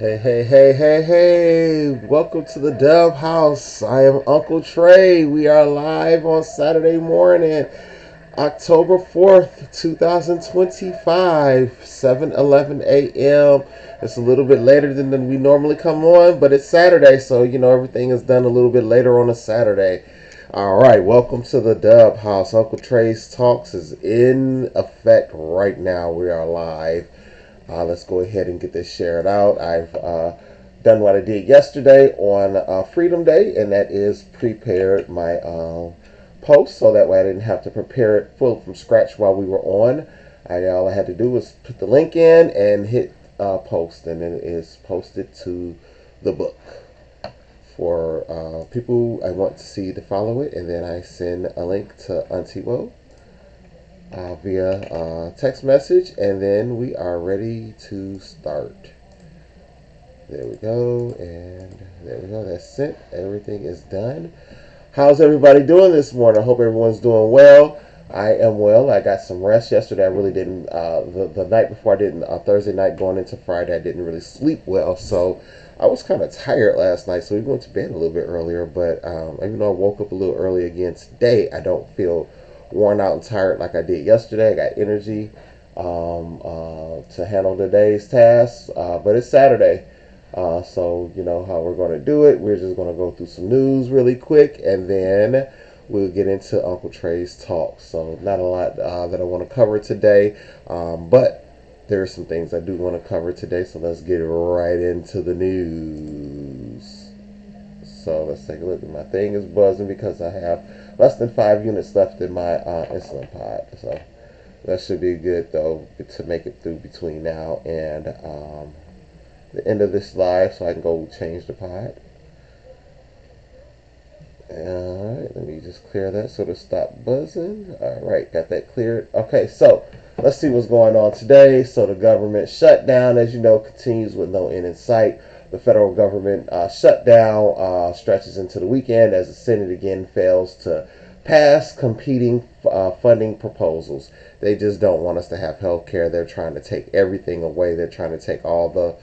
Hey. Welcome to the Dub House. I am Uncle Trey. We are live on Saturday morning, October 4th, 2025, 7:11 a.m. It's a little bit later than we normally come on, but it's Saturday, so everything is done a little bit later on a Saturday. All right, welcome to the Dub House. Uncle Trey's Talks is in effect right now. We are live. Let's go ahead and get this shared out. I've done what I did yesterday on Freedom Day, and that is prepared my post so that way I didn't have to prepare it full from scratch while we were on. All I had to do was put the link in and hit post, and then it is posted to the book for people I want to see to follow it, and then I send a link to Auntie Wo via text message, and then we are ready to start. There we go, and there we go. That's sent. Everything is done. How's everybody doing this morning? I hope everyone's doing well. I am well. I got some rest yesterday. I really didn't. The night before, I didn't. Thursday night going into Friday, I didn't really sleep well, so I was kind of tired last night. So we went to bed a little bit earlier. But even though I woke up a little early again today, I don't feel worn out and tired like I did yesterday. I got energy to handle today's tasks. But it's Saturday. So you know how we're going to do it. We're just going to go through some news really quick, and then we'll get into Uncle Trey's talk. So not a lot that I want to cover today, but there are some things I do want to cover today. So let's get right into the news. So let's take a look. My thing is buzzing because I have less than 5 units left in my insulin pod. So that should be good though to make it through between now and the end of this live, so I can go change the pod. Alright, let me just clear that so to stop buzzing. Alright, got that cleared. Okay, so let's see what's going on today. So the government shutdown, as you know, continues with no end in sight. The federal government shutdown stretches into the weekend as the Senate again fails to pass competing funding proposals. They just don't want us to have health care. They're trying to take everything away. They're trying to take all the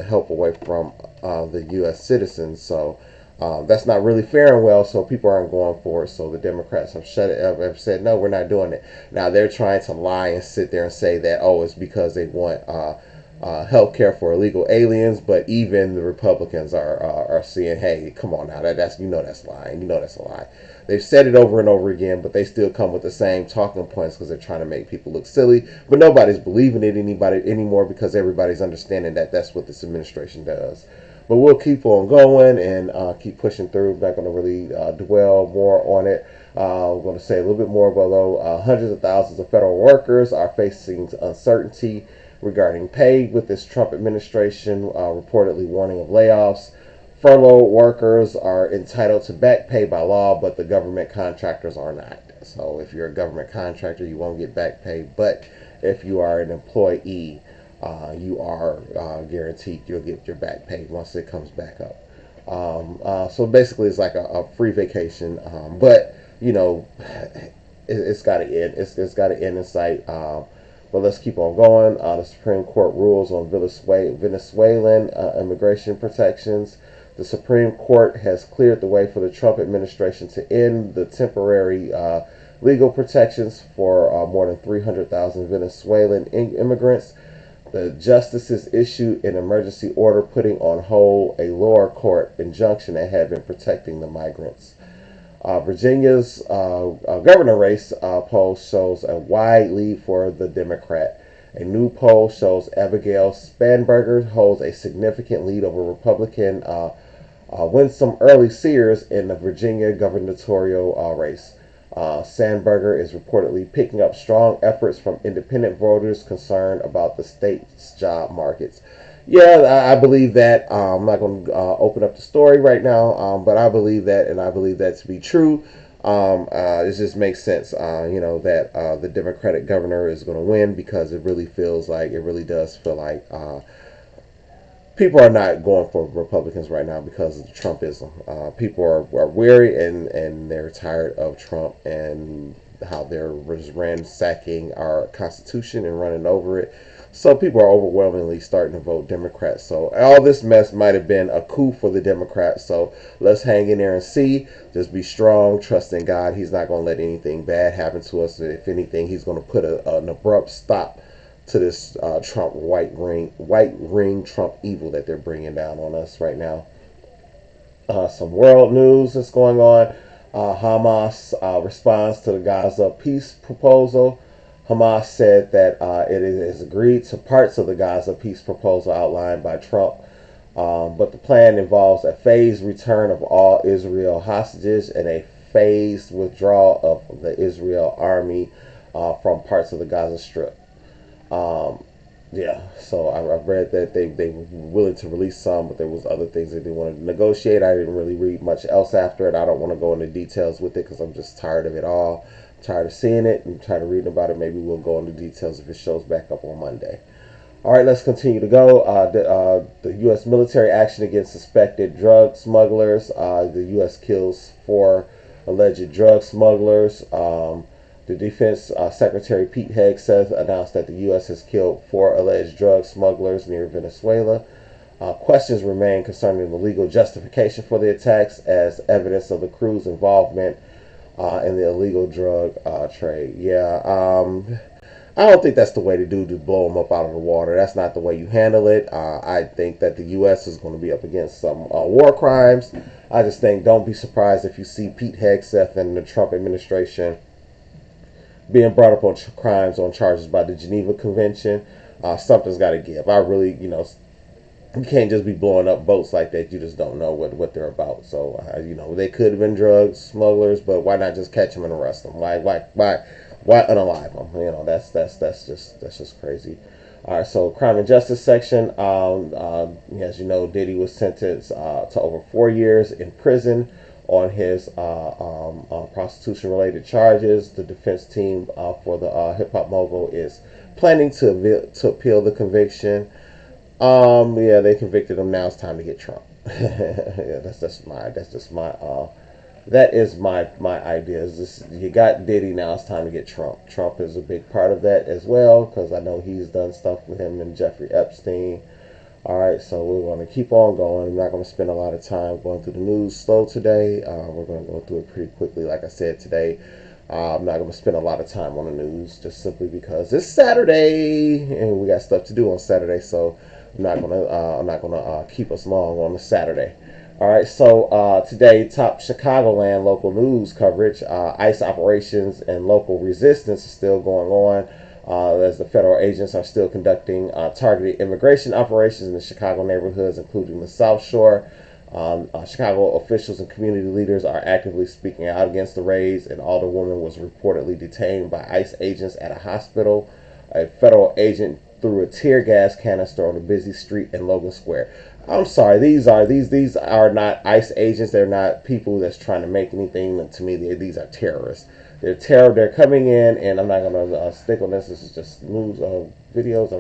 help away from the U.S. citizens. So that's not really fair and well. So people aren't going for it. So the Democrats have shut it up. Have said no, we're not doing it. Now they're trying to lie and sit there and say that it's because they want health care for illegal aliens. But even the Republicans are saying, hey, come on now, that's that's lying. That's a lie. They've said it over and over again, but they still come with the same talking points because they're trying to make people look silly. But nobody's believing it anymore because everybody's understanding that that's what this administration does. But we'll keep on going and keep pushing through. I'm not going to really dwell more on it. I'm going to say a little bit more, although hundreds of thousands of federal workers are facing uncertainty regarding pay with this Trump administration, reportedly warning of layoffs. Furloughed workers are entitled to back pay by law, but the government contractors are not. So if you're a government contractor, you won't get back pay. But if you are an employee, you are guaranteed you'll get your back pay once it comes back up. So basically, it's like a free vacation. But it's got to end. It's got to end in sight. But let's keep on going. The Supreme Court rules on Venezuelan immigration protections. The Supreme Court has cleared the way for the Trump administration to end the temporary legal protections for more than 300,000 Venezuelan immigrants. The justices issued an emergency order putting on hold a lower court injunction that had been protecting the migrants. Virginia's governor race poll shows a wide lead for the Democrat. A new poll shows Abigail Spanberger holds a significant lead over Republican Winsome Early Sears in the Virginia gubernatorial race. Sandberger is reportedly picking up strong efforts from independent voters concerned about the state's job markets. Yeah, I believe that. I'm not going to open up the story right now, but I believe that, and I believe that to be true. It just makes sense, that the Democratic governor is going to win because it really does feel like people are not going for Republicans right now because of the Trumpism. People are weary and they're tired of Trump and how they're ransacking our Constitution and running over it. So people are overwhelmingly starting to vote Democrat. So all this mess might have been a coup for the Democrats. So let's hang in there and see. Just be strong, trust in God. He's not going to let anything bad happen to us. If anything, he's going to put an abrupt stop to this Trump white ring Trump evil that they're bringing down on us right now. Some world news that's going on. Hamas responds to the Gaza peace proposal. Hamas said that it has agreed to parts of the Gaza peace proposal outlined by Trump, but the plan involves a phased return of all Israel hostages and a phased withdrawal of the Israel army from parts of the Gaza Strip. Um, yeah, so I've read that they were willing to release some, but there was other things that they wanted to negotiate. I didn't really read much else after it. I don't want to go into details with it because I'm just tired of it all. I'm tired of seeing it. I'm tired of reading about it. Maybe we'll go into details if it shows back up on Monday. All right, let's continue to go. The U.S. military action against suspected drug smugglers. The U.S. kills 4 alleged drug smugglers. The Defense Secretary Pete Hegseth announced that the U.S. has killed 4 alleged drug smugglers near Venezuela. Questions remain concerning the legal justification for the attacks as evidence of the crew's involvement in the illegal drug trade. Yeah, I don't think that's the way to do to blow them up out of the water. That's not the way you handle it. I think that the U.S. is going to be up against some war crimes. I just think don't be surprised if you see Pete Hegseth and the Trump administration being brought up on crimes on charges by the Geneva Convention. Something's got to give. I really, you can't just be blowing up boats like that. You just don't know what they're about. So, they could have been drug smugglers, but why not just catch them and arrest them? Why unalive them? That's just crazy. All right, so crime and justice section. As you know, Diddy was sentenced to over 4 years in prison on his prostitution-related charges. The defense team for the hip-hop mogul is planning to appeal the conviction. Yeah, they convicted him. Now it's time to get Trump. Yeah, that is my idea. Is this, you got Diddy, now it's time to get Trump. Trump is a big part of that as well because I know he's done stuff with him and Jeffrey Epstein. All right, so we're going to keep on going. I'm not going to spend a lot of time going through the news slow today. We're going to go through it pretty quickly. Like I said today, I'm not going to spend a lot of time on the news just simply because it's Saturday and we got stuff to do on Saturday. So I'm not gonna keep us long on the Saturday. All right, so today, top Chicagoland local news coverage. ICE operations and local resistance is still going on as the federal agents are still conducting targeted immigration operations in the Chicago neighborhoods, including the South Shore. Chicago officials and community leaders are actively speaking out against the raids. An older woman was reportedly detained by ICE agents at a hospital. A federal agent threw a tear gas canister on a busy street in Logan Square. I'm sorry, these are not ICE agents. They're not people that's trying to make anything. To me, these are terrorists. They're coming in, and I'm not gonna stick on this. This is just news videos.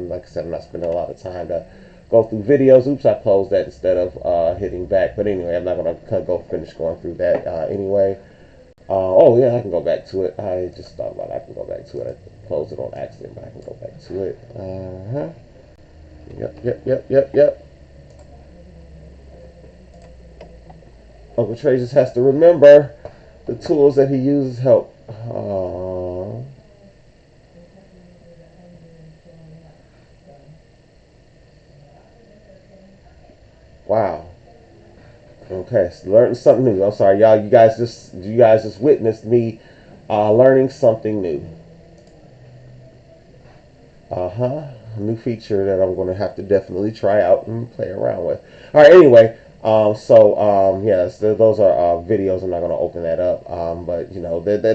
Like I said, I'm not spending a lot of time to go through videos. Oops, I closed that instead of hitting back. But anyway, I'm not gonna finish going through that anyway. Oh yeah, I can go back to it. I just thought about it. I can go back to it. I closed it on accident, but I can go back to it. Yep. Uncle Trey just has to remember the tools that he uses help. Wow. Okay, so learning something new. I'm sorry, y'all. You guys just witnessed me learning something new. A new feature that I'm going to have to definitely try out and play around with. All right. Anyway, yes, those are videos. I'm not going to open that up. But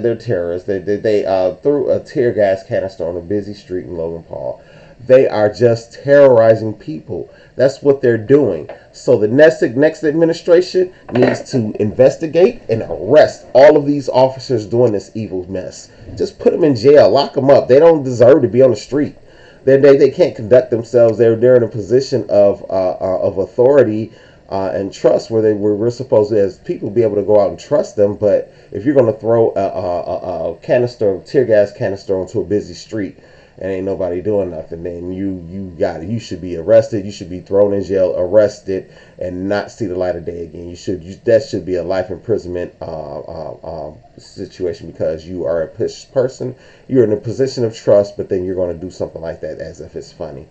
they're terrorists. They threw a tear gas canister on a busy street in Logan Paul. They are just terrorizing people. That's what they're doing. So the next administration needs to investigate and arrest all of these officers doing this evil mess. Just put them in jail, lock them up. They don't deserve to be on the street. They can't conduct themselves. They're in a position of authority and trust where we're supposed to, as people, be able to go out and trust them. But if you're going to throw a tear gas canister onto a busy street and ain't nobody doing nothing, then you should be arrested. You should be thrown in jail, arrested, and not see the light of day again. That should be a life imprisonment situation, because you are a person. You're in a position of trust, but then you're going to do something like that as if it's funny.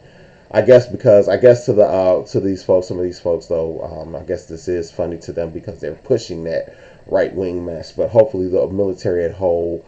I guess to these folks, some of these folks though, I guess this is funny to them because they're pushing that right wing mess. But hopefully the military at whole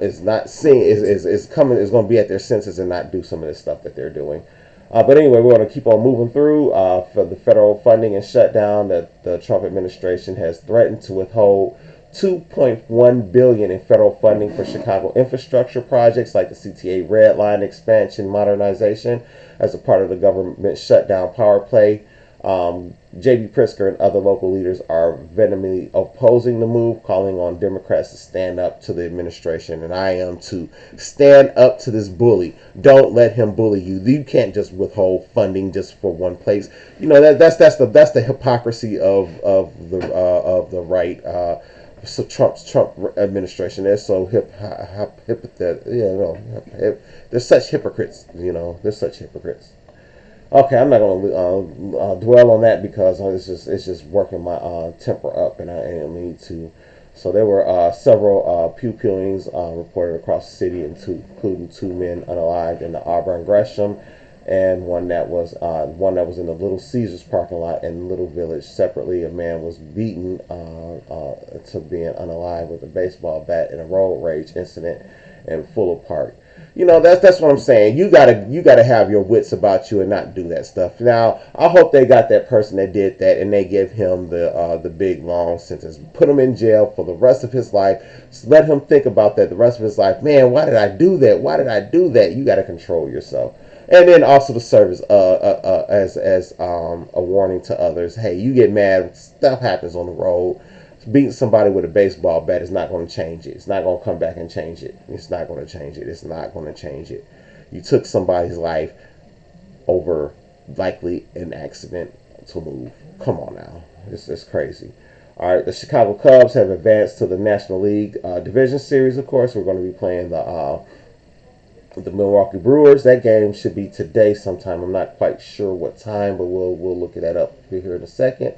is not seeing is coming is going to be at their senses and not do some of this stuff that they're doing. But anyway, we're going to keep on moving through for the federal funding and shutdown that the Trump administration has threatened to withhold 2.1 billion in federal funding for Chicago infrastructure projects like the CTA Red Line expansion modernization as a part of the government shutdown power play. J.B. Pritzker and other local leaders are vehemently opposing the move, calling on Democrats to stand up to the administration, and I am to stand up to this bully. Don't let him bully you. You can't just withhold funding just for one place. You know that's the hypocrisy of the right. So Trump administration, they're so they're such hypocrites. They're such hypocrites. Okay, I'm not going to dwell on that because it's just working my temper up, and I need to. So there were several pew killings reported across the city, including 2 men unalived in the Auburn Gresham, and one that was in the Little Caesars parking lot in Little Village. Separately, a man was beaten to being unalive with a baseball bat in a road rage incident in Fuller Park. That's what I'm saying. You gotta have your wits about you and not do that stuff. Now, I hope they got that person that did that and they give him the big long sentence. Put him in jail for the rest of his life. Just let him think about that the rest of his life. Man, why did I do that? Why did I do that? You gotta control yourself. And then also the service as a warning to others. Hey, you get mad, stuff happens on the road. Beating somebody with a baseball bat is not going to change it. It's not going to come back and change it. It's not going to change it. It's not going to change it. You took somebody's life over likely an accident to move. Come on now. It's crazy. All right, the Chicago Cubs have advanced to the National League Division Series, of course. We're going to be playing the Milwaukee Brewers. That game should be today sometime. I'm not quite sure what time, but we'll look that up here in a second.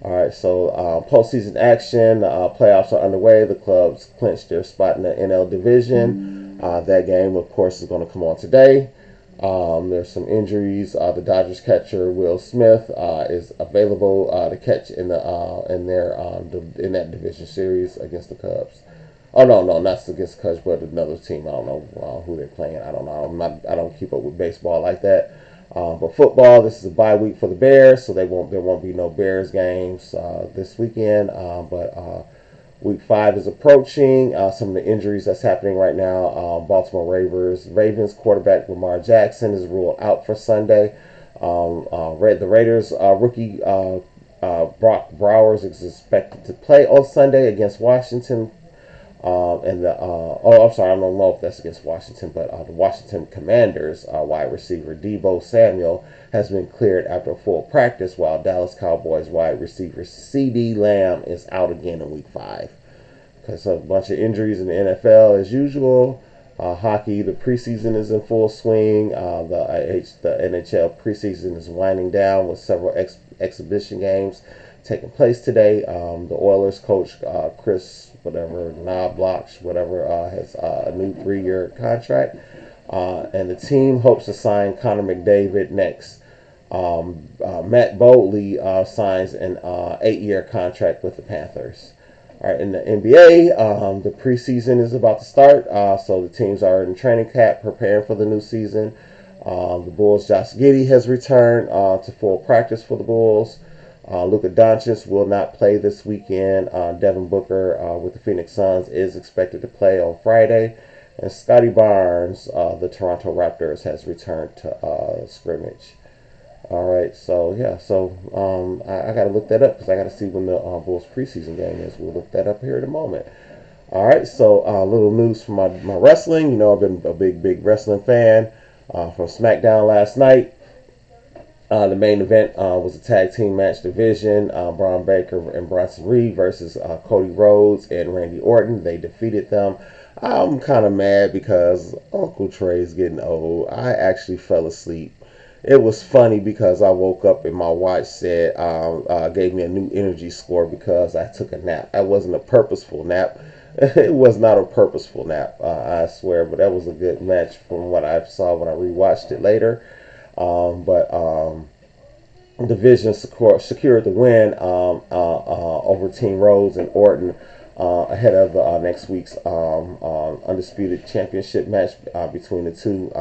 All right, so postseason action, playoffs are underway. The clubs clinched their spot in the NL division. That game, of course, is going to come on today. There's some injuries. The Dodgers catcher Will Smith is available to catch in that division series against the Cubs. Oh no, not against the Cubs, but another team. I don't know who they're playing. I don't know. I don't keep up with baseball like that. But football, this is a bye week for the Bears, so there won't be no Bears games this weekend. But week 5 is approaching. Some of the injuries that's happening right now. Baltimore Ravens quarterback Lamar Jackson is ruled out for Sunday. The Raiders rookie Brock Bowers is expected to play on Sunday against Washington. I'm sorry, I don't know if that's against Washington, but the Washington Commanders wide receiver Deebo Samuel has been cleared after a full practice, while Dallas Cowboys wide receiver CeeDee Lamb is out again in week 5. Because of a bunch of injuries in the NFL as usual. Hockey, the preseason is in full swing. The NHL preseason is winding down with several exhibition games taking place today. The Oilers coach Chris Knoblauch has a new 3-year contract, and the team hopes to sign Connor McDavid next. Matt Boldley signs an 8-year contract with the Panthers. All right, in the NBA, the preseason is about to start, so the teams are in training camp preparing for the new season. The Bulls' Josh Giddey has returned to full practice for the Bulls. Luka Doncic will not play this weekend. Devin Booker with the Phoenix Suns is expected to play on Friday. And Scotty Barnes, the Toronto Raptors, has returned to scrimmage. All right, so yeah, I got to look that up because I got to see when the Bulls preseason game is. We'll look that up here in a moment. All right, so a little news from my wrestling. I've been a big wrestling fan from SmackDown last night. The main event was a tag team match division. Braun Baker and Bronson Reed versus Cody Rhodes and Randy Orton. They defeated them. I'm kind of mad because Uncle Trey's getting old. I actually fell asleep. It was funny because I woke up and my watch said gave me a new energy score because I took a nap. That wasn't a purposeful nap. It was not a purposeful nap, I swear. But that was a good match from what I saw when I rewatched it later. But Division secured the win over Team Rhodes and Orton ahead of next week's undisputed championship match between the two.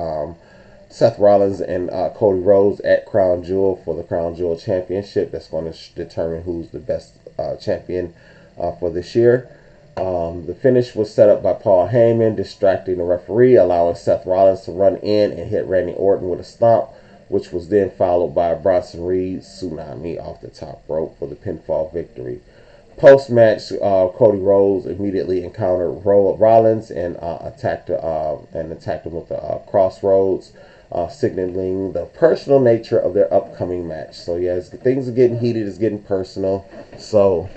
Seth Rollins and Cody Rhodes at Crown Jewel for the Crown Jewel Championship. That's going to determine who's the best champion for this year. The finish was set up by Paul Heyman, distracting the referee, allowing Seth Rollins to run in and hit Randy Orton with a stomp, which was then followed by a Bronson Reed tsunami off the top rope for the pinfall victory. Post-match, Cody Rhodes immediately encountered Rollins and attacked him with the Crossroads, signaling the personal nature of their upcoming match. So yeah, things are getting heated. It's getting personal. So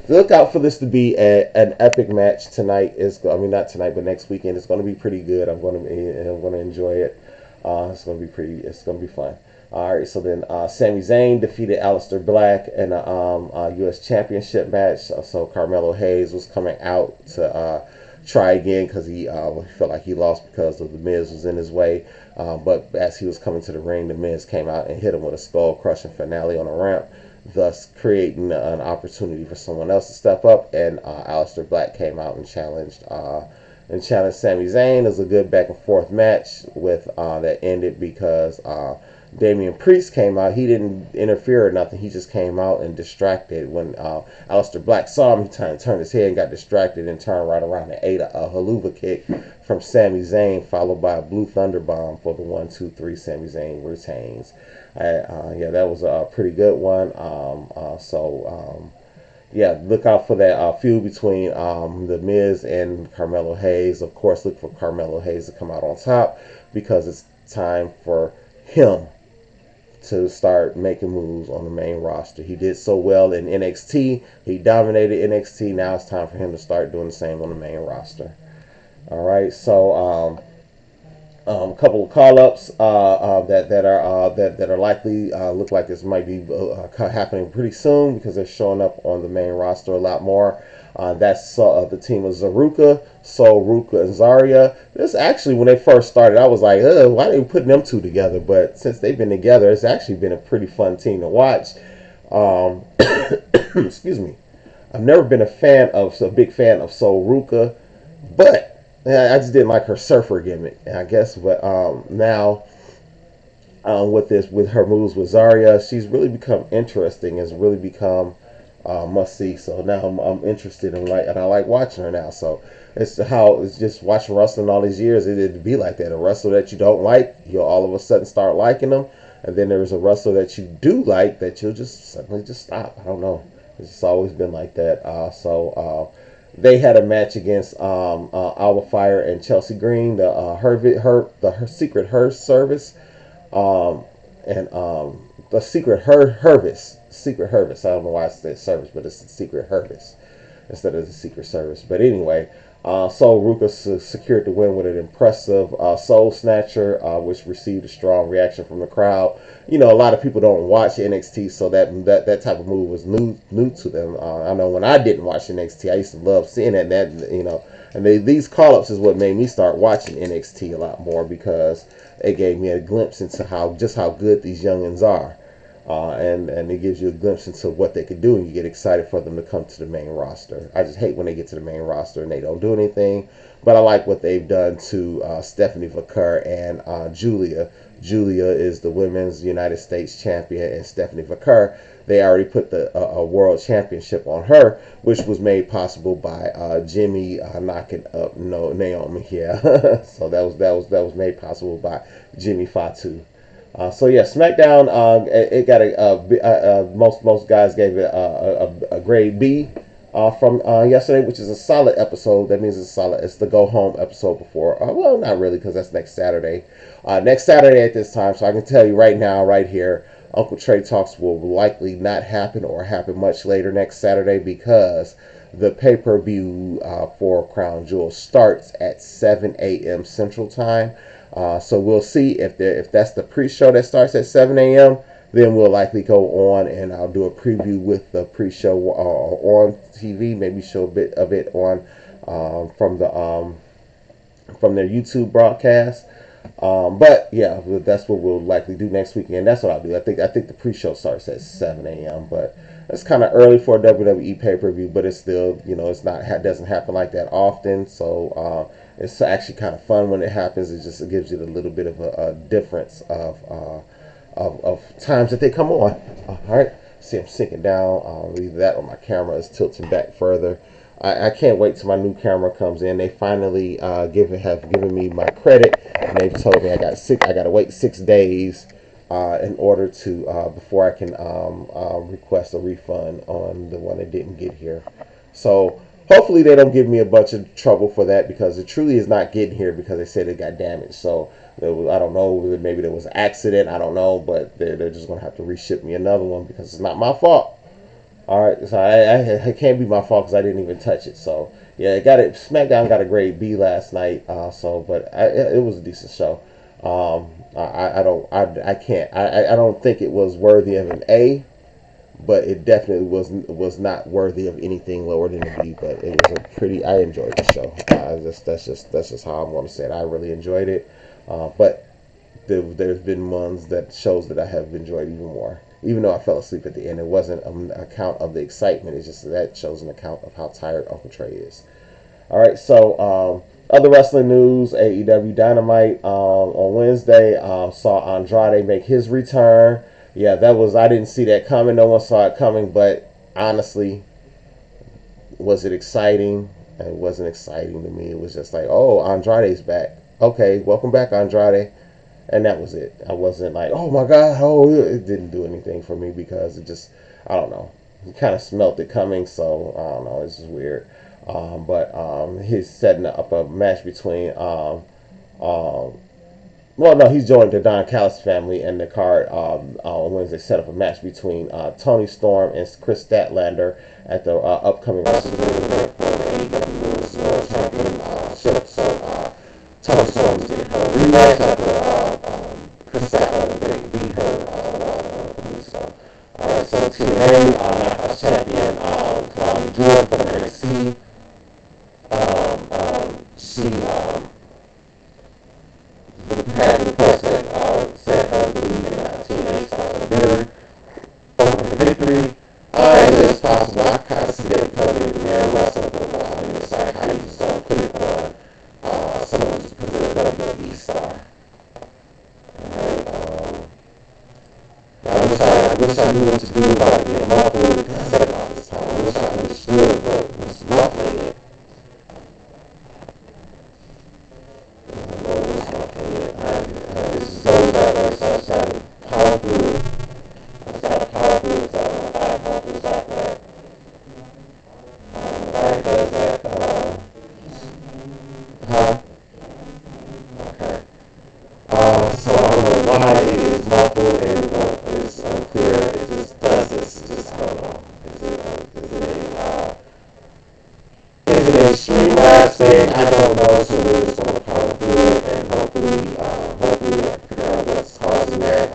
look out for this to be an epic match tonight. Not tonight, but next weekend. It's going to be pretty good. I'm going to enjoy it. It's going to be fun. All right, so then Sami Zayn defeated Aleister Black in a U.S. Championship match. So Carmelo Hayes was coming out to try again because he felt like he lost because of the Miz was in his way. But as he was coming to the ring, the Miz came out and hit him with a skull-crushing finale on a ramp, thus creating an opportunity for someone else to step up. And Aleister Black came out and challenged Sami Zayn. It was a good back and forth match with that ended because Damian Priest came out. He didn't interfere or nothing. He just came out and distracted. When Aleister Black saw him, he turned his head and got distracted and turned right around and ate a haluva kick from Sami Zayn, followed by a Blue Thunder Bomb for the 1-2-3. Sami Zayn retains. Yeah, that was a pretty good one. Yeah, look out for that feud between The Miz and Carmelo Hayes. Of course, look for Carmelo Hayes to come out on top because it's time for him to start making moves on the main roster. He did so well in NXT. He dominated NXT. Now it's time for him to start doing the same on the main roster. All right, so a couple of call-ups that are likely look like this might be happening pretty soon because they're showing up on the main roster a lot more. That's the team of Zaruka, Sol Ruka, and Zarya. This actually, when they first started, I was like, why are they putting them two together? But since they've been together, it's actually been a pretty fun team to watch. Excuse me. I've never been a big fan of Sol Ruka, but I just didn't like her surfer gimmick, I guess. But now with her moves with Zarya, she's really become interesting. Has really become must see. So now I'm interested in and I like watching her now. So it's just watching wrestling all these years. It'd be like that. A wrestler that you don't like, you'll all of a sudden start liking them, and then there's a wrestler that you do like that you'll just suddenly just stop. I don't know. It's just always been like that. They had a match against Alba Fire and Chelsea Green, the Secret Her service, and the Secret Secret Hervis. I don't know why it's the service, but it's the Secret Hervis instead of the Secret Service. But anyway, Sol Ruka secured the win with an impressive Soul Snatcher, which received a strong reaction from the crowd. You know, a lot of people don't watch NXT, so that type of move was new to them. I know when I didn't watch NXT, I used to love seeing it. And these call-ups is what made me start watching NXT a lot more because it gave me a glimpse into how good these youngins are. And it gives you a glimpse into what they could do, and you get excited for them to come to the main roster. I just hate when they get to the main roster and they don't do anything, but I like what they've done to Stephanie Vaquer and Julia. Julia is the Women's United States Champion, and Stephanie Vaquer, they already put a World Championship on her, which was made possible by Jimmy knocking up Naomi. Yeah, so that was made possible by Jimmy Fatu. So yeah, SmackDown. It got most guys gave it a grade B from yesterday, which is a solid episode. That means it's solid. It's the go home episode before. Well, not really, because that's next Saturday. Next Saturday at this time, so I can tell you right now, right here, Uncle Trey Talks will likely not happen or happen much later next Saturday because the pay-per-view for Crown Jewel starts at 7 a.m. Central Time. So we'll see if that's the pre-show that starts at 7 a.m. Then we'll likely go on and I'll do a preview with the pre-show on TV. Maybe show a bit of it on from their YouTube broadcast. But yeah, that's what we'll likely do next weekend. That's what I'll do. I think the pre-show starts at 7 a.m. But it's kind of early for a WWE pay-per-view, but it's still, it's not doesn't happen like that often. So it's actually kind of fun when it happens. It gives you a little bit of a difference of times that they come on. All right, see, I'm sinking down. Either that or my camera is tilting back further. I can't wait till my new camera comes in. They finally have given me my credit, and they've told me I got to wait 6 days in order to before I can request a refund on the one that didn't get here. So hopefully they don't give me a bunch of trouble for that, because it truly is not getting here because they said it got damaged. So I don't know, maybe there was an accident. I don't know, but they're just gonna have to reship me another one because it's not my fault. All right, so I can't be my fault because I didn't even touch it. So yeah, SmackDown got a grade B last night. But it was a decent show. I don't think it was worthy of an A, but it definitely was not worthy of anything lower than a B. But it was I enjoyed the show. That's just how I'm going to say it. I really enjoyed it. But there's been shows that I have enjoyed even more. Even though I fell asleep at the end, it wasn't an account of the excitement. It's just that shows an account of how tired Uncle Trey is. All right, so other wrestling news: AEW Dynamite on Wednesday saw Andrade make his return. Yeah, I didn't see that coming. No one saw it coming, but honestly, was it exciting? It wasn't exciting to me. It was just like, oh, Andrade's back. Okay, welcome back, Andrade. And that was it. I wasn't like, oh my God, it didn't do anything for me because I don't know. He kind of smelt it coming, so I don't know. It's just weird. But he's setting up a match between, well, no, he's joined the Don Callis family, and the card on Wednesday set up a match between Tony Storm and Chris Statlander at the upcoming WrestleMania event for the AEW World Championship. So Tony Storm is getting her rematch after Chris Statlander beat her. So TNA, Knockouts Champion, Claudia Jordan from NXT. She had requests that said her believe in TNA stars are better over the victory. It's possible. I kind of see that coming in there wrestling, but it's like how you just don't put it on someone just put it a WWE star. I wish I knew what to do about it. Marvel has said all this time. I wish I understood what was ruffling it. This is so diverse. I just had a powerful. I just had a powerful. Powerful like that. Right does that. Huh? Okay. So I don't know why it is muffled and it's unclear. It just does this. Just I don't know. Is it a Streamlabs thing? I don't know. So we're just gonna power through it and hopefully I can figure out what's causing that.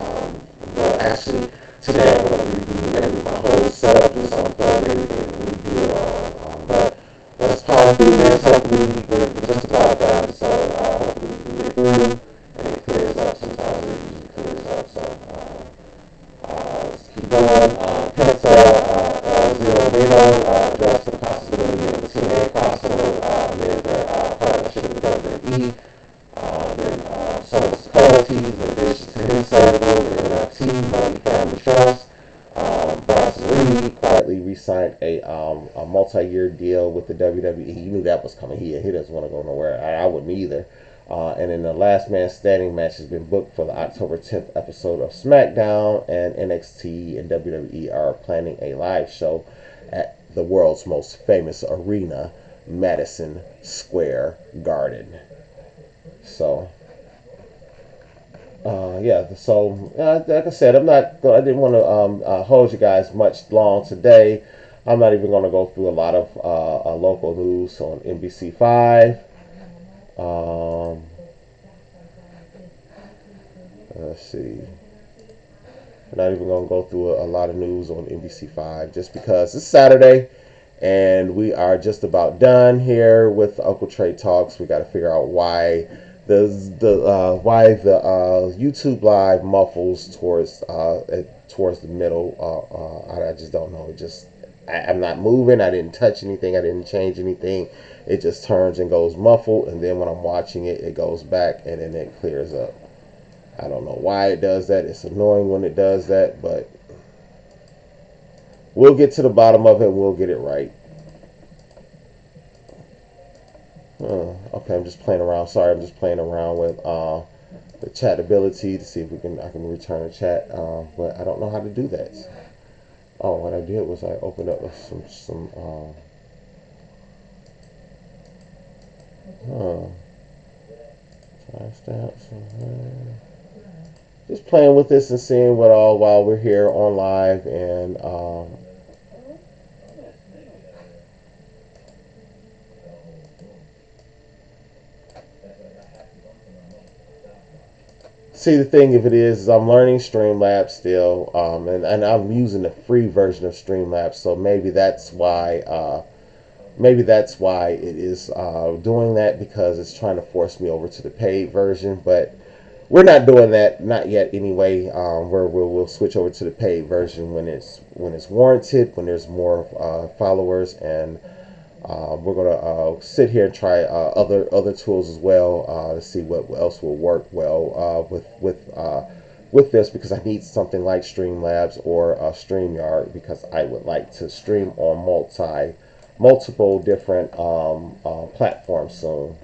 But actually today I'm gonna redo my whole setup, just unplug everything and redo it all. But let's power through this. Hopefully we're just about done. So hopefully we can get through. And it clears up. Sometimes it usually clears up. So let's keep going. Penta El Zero Miedo addressed the possibility of a TNA crossover with their partnership with WWE. Then Solo Securities, in addition to his stable, the NFT, Money, Family Trust. Bronson Reed quietly re-signed a multi-year deal with the WWE. You knew that was coming. He doesn't want to go nowhere. I wouldn't either. And then the Last Man Standing match has been booked for the October 10th episode of SmackDown, and NXT and WWE are planning a live show at the world's most famous arena, Madison Square Garden. So Yeah, so like I said, I didn't want to hold you guys much long today. I'm not even going to go through a lot of local news on NBC5. Um, let's see. I'm not even going to go through a lot of news on NBC5 just because it's Saturday and we are just about done here with Uncle Trey Talks. We got to figure out why the YouTube live muffles towards the middle. I just don't know. I'm not moving. I didn't touch anything. I didn't change anything. It just turns and goes muffled, and then when I'm watching it, it goes back and then it clears up. I don't know why it does that. It's annoying when it does that, but we'll get to the bottom of it and we'll get it right. Okay, I'm just playing around. Sorry, I'm just playing around with the chat ability to see if I can return a chat, but I don't know how to do that. Oh, what I did was I opened up some timestamps. Just playing with this and seeing what all while we're here on live and see, the thing of it is I'm learning Streamlabs still, and I'm using the free version of Streamlabs, so maybe that's why it is doing that, because it's trying to force me over to the paid version. But we're not doing that, not yet anyway. We'll switch over to the paid version when it's warranted, when there's more followers, and we're gonna sit here and try other tools as well to see what else will work well with this, because I need something like Streamlabs or StreamYard, because I would like to stream on multiple different platforms soon.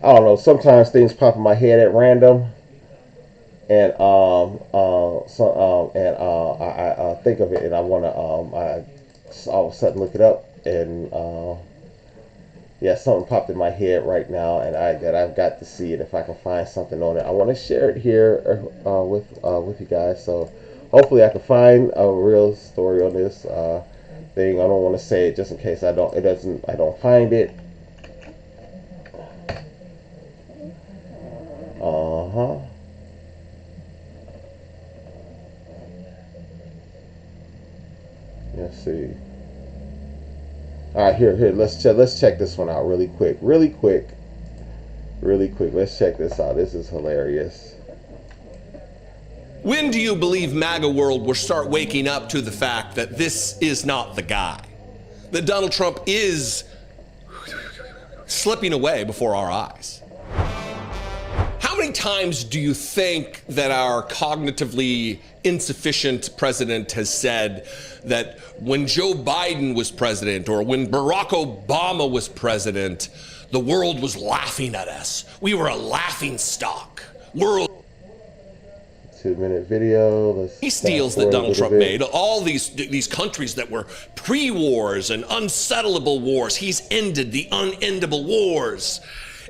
I don't know. Sometimes things pop in my head at random, and I think of it, and I want to all of a sudden look it up, and yeah, something popped in my head right now, and I've got to see it if I can find something on it. I want to share it here with you guys. So hopefully I can find a real story on this thing. I don't want to say it just in case I don't find it. Let's see. All right, here. Let's check this one out really quick. Let's check this out. This is hilarious. When do you believe MAGA world will start waking up to the fact that this is not the guy? That Donald Trump is slipping away before our eyes? How many times do you think that our cognitively insufficient president has said that when Joe Biden was president or when Barack Obama was president, the world was laughing at us? We were a laughing stock. World. 2-minute video. These deals that Donald Trump made, all these countries that were pre-wars and unsettleable wars, he's ended the unendable wars.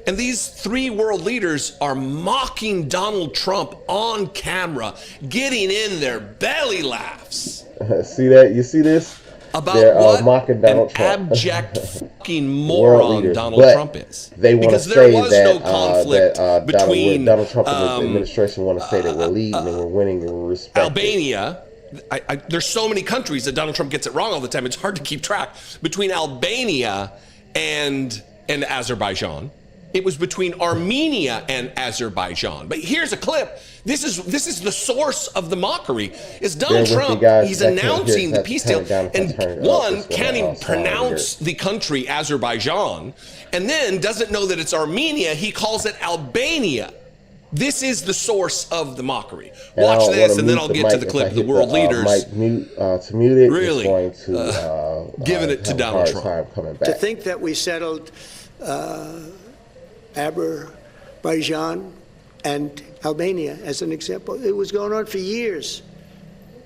And these three world leaders are mocking Donald Trump on camera, getting in their belly laughs. See that? You see this? About They're mocking Donald Trump. Abject fucking moron Donald Trump is. They want to say there was that, no conflict between Donald Trump and the administration want to say that we're leading and we're winning and we're respected. Albania. There's so many countries that Donald Trump gets it wrong all the time. It's hard to keep track. Between Albania and Azerbaijan. It was between Armenia and Azerbaijan. But here's a clip. This is the source of the mockery. Is Donald Trump, he's announcing the peace deal, and one, can't even pronounce the country Azerbaijan, and then doesn't know that it's Armenia. He calls it Albania. This is the source of the mockery. Watch this, and then I'll get to the clip. The world leaders to mute it, really going to giving it to Donald Trump. To think that we settled Azerbaijan and Albania as an example. It was going on for years.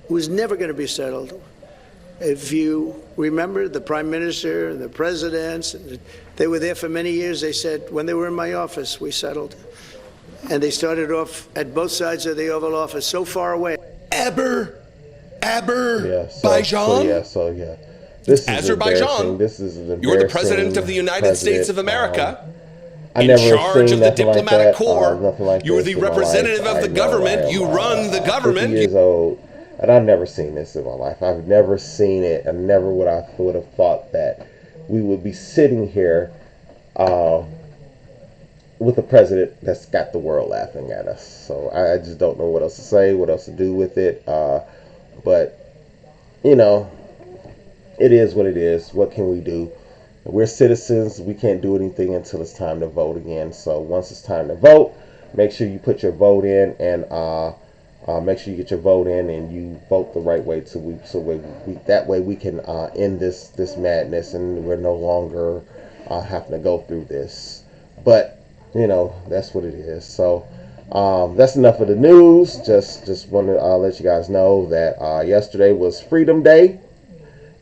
It was never going to be settled. If you remember, the prime minister and the presidents, they were there for many years. They said, when they were in my office, we settled. And they started off at both sides of the Oval Office, so far away. Yeah. This is Azerbaijan. This is an You're the president of the United States of America. In charge of the diplomatic corps. Like You're the representative of the government. You run the government. 50 years old, and I've never seen this in my life. I've never seen it. I never would have thought that we would be sitting here with a president that's got the world laughing at us. So I just don't know what else to say, what else to do with it. But, you know, it is what it is. What can we do? We're citizens. We can't do anything until it's time to vote again. So once it's time to vote, make sure you put your vote in, and make sure you get your vote in and you vote the right way that way we can end this madness, and we're no longer having to go through this. But you know, that's what it is. So that's enough of the news. Just want to let you guys know that yesterday was Freedom Day,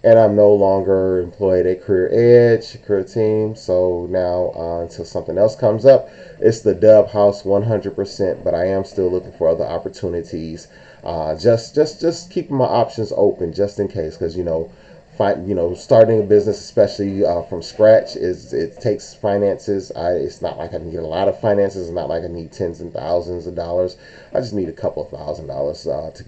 and I'm no longer employed at Career Edge, Career Team. So now until something else comes up, it's the Dub House 100%. But I am still looking for other opportunities. Just keeping my options open just in case, because starting a business, especially from scratch, it takes finances. It's not like I can get a lot of finances. It's not like I need tens and thousands of dollars. I just need a couple of $1,000s to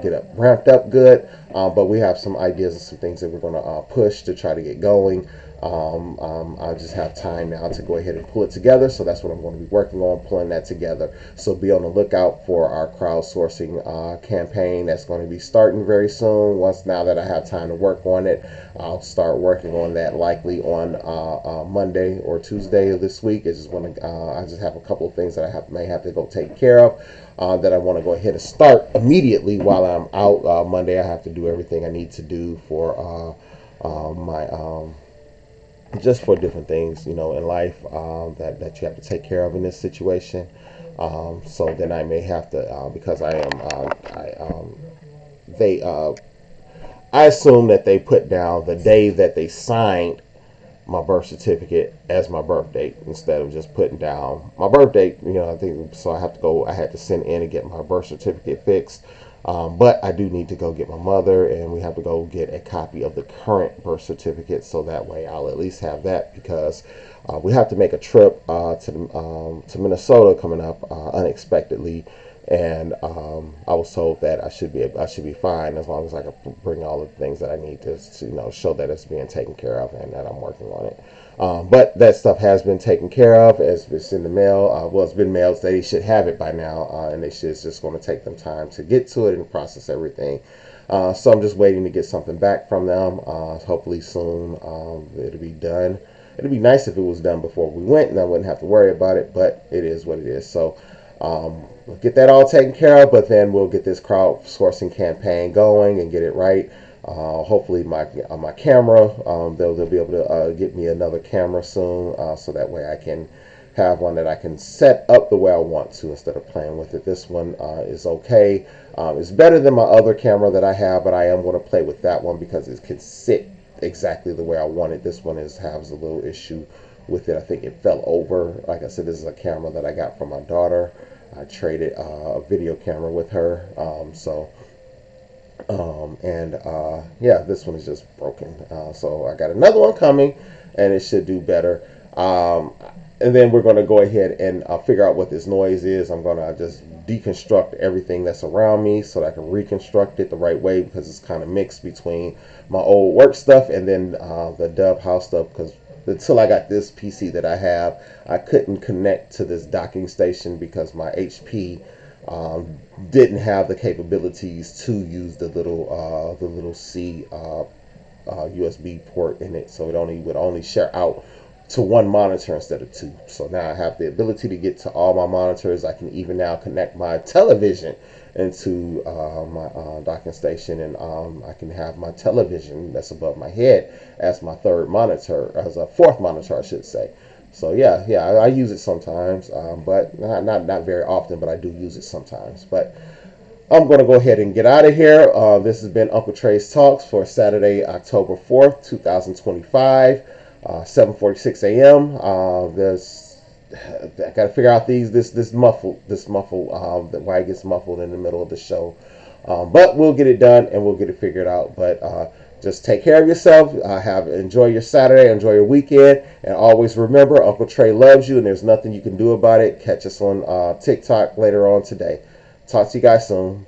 get up ramped up good. But we have some ideas and some things that we're going to push to try to get going. I just have time now to go ahead and pull it together. So that's what I'm going to be working on, pulling that together. So be on the lookout for our crowdsourcing campaign that's going to be starting very soon. Now that I have time to work on it, I'll start working on that likely on Monday or Tuesday of this week. I just have a couple of things that I may have to go take care of that I want to go ahead and start immediately while I'm out. Monday I have to do everything I need to do for my just for different things, in life that you have to take care of in this situation. So then I may have to, because I assume that they put down the day that they signed my birth certificate as my birth date instead of just putting down my birth date. I think so. I had to send in and get my birth certificate fixed. But I do need to go get my mother, and we have to go get a copy of the current birth certificate, so that way I'll at least have that, because we have to make a trip to Minnesota coming up unexpectedly, and I was told that I should be fine as long as I can bring all the things that I need to show that it's being taken care of and that I'm working on it. But that stuff has been taken care of. It's in the mail. It's been mailed. They should have it by now, and it's just going to take them time to get to it and process everything. So I'm just waiting to get something back from them. Hopefully soon it'll be done. It'd be nice if it was done before we went, and I wouldn't have to worry about it, but it is what it is. So we'll get that all taken care of, but then we'll get this crowdsourcing campaign going and get it right. Hopefully my camera, they'll be able to get me another camera soon, so that way I can have one that I can set up the way I want to instead of playing with it. This one is okay. It's better than my other camera that I have, but I am going to play with that one because it can sit exactly the way I want it. This one has a little issue with it. I think it fell over. Like I said, this is a camera that I got from my daughter. I traded a video camera with her. This one is just broken. So I got another one coming, and it should do better. And then we're going to go ahead and figure out what this noise is. I'm going to just deconstruct everything that's around me so that I can reconstruct it the right way, because it's kind of mixed between my old work stuff and then the Dub House stuff, because until I got this PC that I have, I couldn't connect to this docking station because my HP didn't have the capabilities to use the little C USB port in it, so it would only share out to one monitor instead of two. So now I have the ability to get to all my monitors. I can even now connect my television into my docking station, and I can have my television that's above my head as my third monitor, as a fourth monitor, I should say. So I use it sometimes, but not very often, but I do use it sometimes. But I'm going to go ahead and get out of here. This has been Uncle Trey's Talks for Saturday, October 4th, 2025, 7:46 a.m. I got to figure out this muffle, why it gets muffled in the middle of the show. But we'll get it done and we'll get it figured out. But just take care of yourself. Enjoy your Saturday, enjoy your weekend, and always remember, Uncle Trey loves you, and there's nothing you can do about it. Catch us on TikTok later on today. Talk to you guys soon.